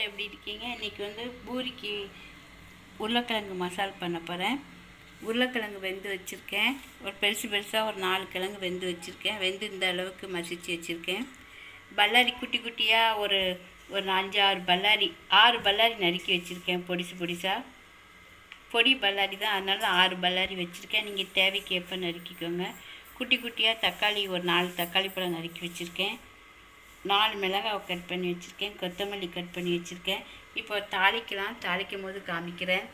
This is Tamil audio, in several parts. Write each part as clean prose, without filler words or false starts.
எல்லோரும் எப்படி இருக்கீங்க? இன்றைக்கி பூரிக்கு உருளைக்கிழங்கு மசால் பண்ண போகிறேன். உருளைக்கிழங்கு வெந்து வச்சுருக்கேன். ஒரு பெருசாக ஒரு 4 கிழங்கு வெந்து வச்சுருக்கேன். வெந்து இந்த அளவுக்கு மசிச்சு வச்சுருக்கேன். பல்லாரி குட்டி குட்டியாக ஒரு 5-6 பல்லாரி 6 பல்லாரி நறுக்கி வச்சுருக்கேன். பொடிசாக பொடி பல்லாரி தான், அதனால 6 பல்லாரி வச்சுருக்கேன். நீங்கள் தேவைக்கு எப்போ நறுக்கிக்கோங்க. குட்டி குட்டியாக தக்காளி ஒரு 4 தக்காளி பழம் நறுக்கி வச்சுருக்கேன். 4 மிளகாய் கட் பண்ணி வச்சுருக்கேன். கொத்தமல்லி கட் பண்ணி வச்சுருக்கேன். இப்போ தாளிக்கும் போது காமிக்கிறேன்.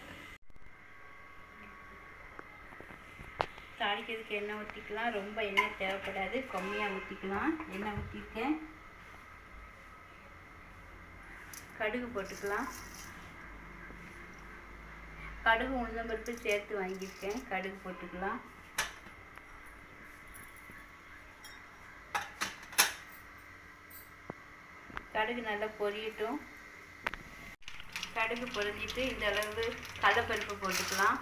தாளிக்கிறதுக்கு எண்ணெய் ஊற்றிக்கலாம். ரொம்ப எண்ணெய் தேவைப்படாது, கம்மியாக ஊற்றிக்கலாம். எண்ணெய் ஊற்றிருக்கேன். கடுகு போட்டுக்கலாம். கடுகு உளுந்தம்பருப்பு சேர்த்து வாங்கியிருக்கேன். கடுகு போட்டுக்கலாம். கடுகு நல்லா பொரியட்டும். கடுகு பொரிஞ்சிட்டு இந்த அளவு கடலைப்பருப்பு போட்டுக்கலாம்.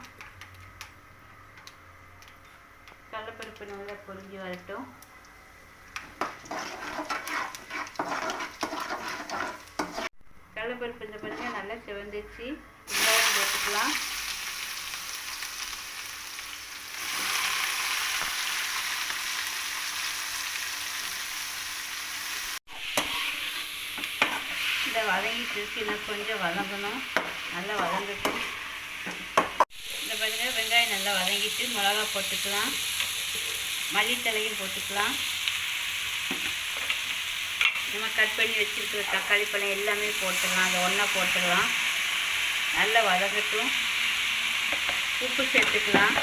கடலைப்பருப்பு நல்லா பொரிஞ்சு வரட்டும். கடலைப்பருப்பு இந்த பாருங்க நல்லா சிவந்துச்சு. வெங்காயம் போட்டுக்கலாம். வதங்கிட்டு இருக்கு. இன்னும் கொஞ்சம் வதங்கணும். நல்லா வதங்கட்டும். இந்த பாருங்க வெங்காயம் நல்லா வதங்கிட்டு மிளகா போட்டுக்கலாம். மல்லித்தலையும் போட்டுக்கலாம். நம்ம கட் பண்ணி வச்சுருக்கிற தக்காளி பழம் எல்லாமே போட்டுடலாம். அதை ஒன்றா போட்டுடலாம். நல்லா வதங்கட்டும். உப்பு சேர்த்துக்கலாம்.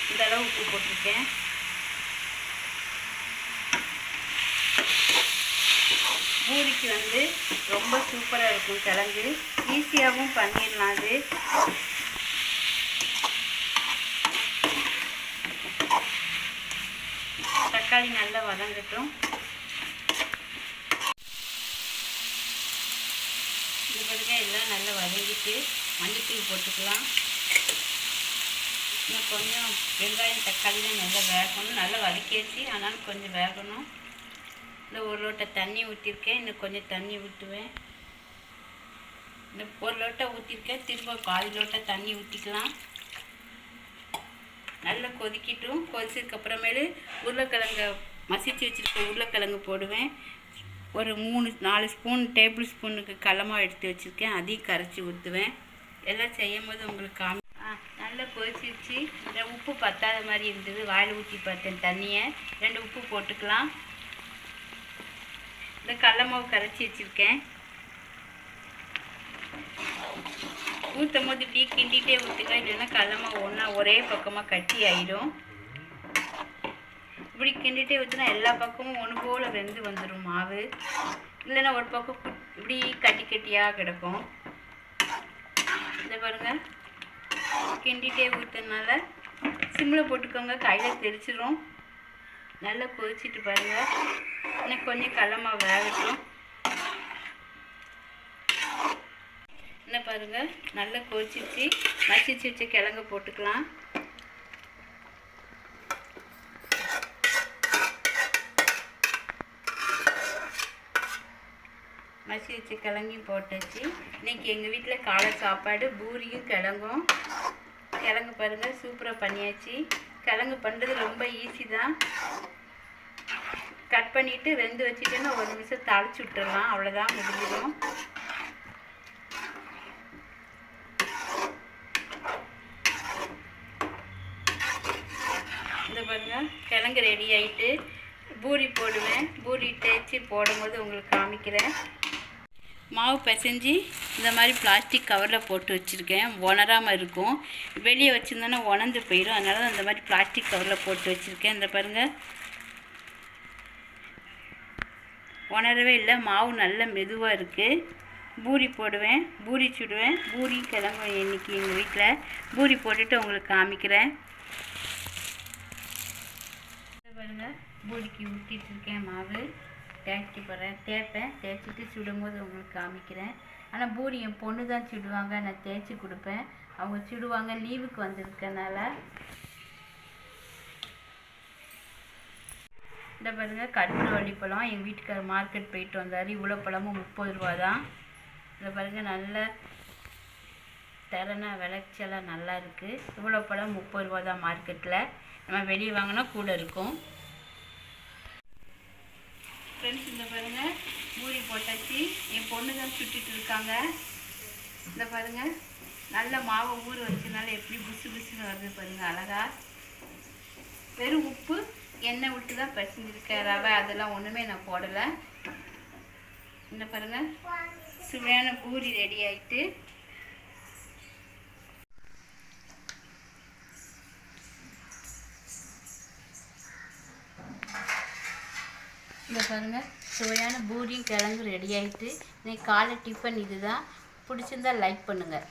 இந்த அளவு உப்பு போட்டிருக்கேன். பூரிக்கு ரொம்ப சூப்பராக இருக்கும். கிழங்கு ஈஸியாகவும் பண்ணிடலாம். அது தக்காளி நல்லா வதங்கட்டும். இது பாருங்க எல்லாம் நல்லா வதங்கிட்டு மல்லித்தூள் போட்டுக்கலாம். இன்னும் கொஞ்சம் வெங்காயம் தக்காளிலாம் நல்லா வேகணும். நல்லா வதக்கியாச்சு, ஆனாலும் கொஞ்சம் வேகணும். இந்த 1 லோட்டை தண்ணி ஊற்றிருக்கேன். இன்னும் கொஞ்சம் தண்ணி ஊற்றுவேன். இந்த 1 லோட்டை ஊற்றிருக்கேன். திரும்ப 1/4 லோட்டை தண்ணி ஊற்றிக்கலாம். நல்லா கொதிக்கட்டும். கொதிச்சதுக்கப்புறமேலு உருளைக்கிழங்க மசிச்சு வச்சுருக்க உருளைக்கிழங்கு போடுவேன். ஒரு 3-4 ஸ்பூன் டேபிள் ஸ்பூனுக்கு கடலமாவு எடுத்து வச்சுருக்கேன். அதையும் கரைச்சி ஊற்றுவேன். எல்லாம் செய்யும் போது உங்களுக்கு நல்லா கொதிச்சிருச்சு. இந்த உப்பு பத்தாத மாதிரி இருந்தது. வாயில் ஊற்றி பார்த்தேன் தண்ணியை. 2 உப்பு போட்டுக்கலாம். இந்த கடல மாவு கரைச்சி வச்சுருக்கேன். ஊற்றும் போது இப்படி கிண்டிகிட்டே ஊற்றுக்கலாம். இல்லைன்னா கடல மாவு ஒரே பக்கமாக கட்டி ஆகிடும். இப்படி கிண்டிகிட்டே ஊற்றினா எல்லா பக்கமும் ஒன்று போல் வெந்து வந்துடும் மாவு. இல்லைன்னா ஒரு பக்கம் இப்படி கட்டியாக கிடக்கும். இதை பாருங்கள், கிண்டிகிட்டே ஊற்றுனால சிம்மில் போட்டுக்கோங்க, கையில் தெரிச்சிடும். நல்லா கொதிச்சிட்டு பாருங்கள். இன்னும் கொஞ்சம் கடலமாவு வேகட்டும். என்ன பாருங்கள் நல்லா கொதிச்சிச்சு. மசிச்சு வச்சு கிழங்கு போட்டுக்கலாம். மசி வச்சு கிழங்கையும் போட்டாச்சு. இன்றைக்கி எங்கள் வீட்டில் காலை சாப்பாடு பூரியும் கிழங்கும். கிழங்கு பாருங்கள் சூப்பராக பண்ணியாச்சு. கிழங்கு பண்ணுறது ரொம்ப ஈஸி தான். கட் பண்ணிவிட்டு வெந்து வச்சுட்டேன்னா 1 நிமிஷம் தாளிச்சு விட்டுடலாம். அவ்வளோதான், முடிஞ்சிடும். இந்த பாருங்கள் கிழங்கு ரெடி ஆகிட்டு பூரி போடுவேன். பூரி தேய்ச்சி போடும்போது உங்களுக்கு காமிக்கிறேன். மாவு பிசைஞ்சு இந்த மாதிரி பிளாஸ்டிக் கவரில் போட்டு வச்சுருக்கேன். உணராமல் இருக்கும். வெளியே வச்சுருந்தோன்னா உணர்ந்து போயிடும். அதனால தான் இந்த மாதிரி பிளாஸ்டிக் கவரில் போட்டு வச்சுருக்கேன். இந்த பாருங்கள் உணரவே இல்லை. மாவு நல்ல மெதுவாக இருக்குது. பூரி போடுவேன், பூரி சுடுவேன். பூரி கிழங்கும் இன்றைக்கி எங்கள் வீட்டில் பூரி போட்டுட்டு உங்களுக்கு காமிக்கிறேன். பாருங்கள் பூரிக்கு ஊற்றிட்டுருக்கேன். மாவு தேய்ச்சிட்டு சுடும்போது உங்களுக்கு காமிக்கிறேன். ஆனால் பூரி என் பொண்ணு தான் சுடுவாங்க, நான் தேய்ச்சி கொடுப்பேன். அவங்க சுடுவாங்க. லீவுக்கு வந்திருக்கனால இந்த பாருங்கள் கற்பூரவள்ளி பழம் எங்கள் வீட்டுக்கார மார்க்கெட் போயிட்டு வந்தார். இவ்வளோ பழமும் 30 ரூபா தான். இந்த பாருங்கள் நல்ல தரன விளைச்சலாம் நல்லா இருக்குது. இவ்வளோ பழம் 30 ரூபா தான் மார்க்கெட்டில். நம்ம வெளியே வாங்கினா கூட இருக்கும். ஃப்ரெண்ட்ஸ் இந்த பாருங்கள் பூரி போட்டாச்சு. என் பொண்ணு தான் சுட்டுட்டு இருக்காங்க. இந்த பாருங்கள் நல்ல மாவை ஊற வச்சனால எப்படி புசு புசுன்னு வருது பாருங்கள் அழகா. வெறும் உப்பு எண்ணெய் விட்டு தான் பசஞ்சிருக்கேன். ரவை அதெல்லாம் ஒன்றுமே நான் போடலை. இந்த பாருங்கள் சுவையான பூரி ரெடி ஆகிட்டு. இந்த பாருங்கள் சுவையான பூரியும் கிழங்கு ரெடி ஆகிட்டு. இன்னைக்கு காலை டிஃபன் இது தான். பிடிச்சிருந்தா லைக் பண்ணுங்கள்.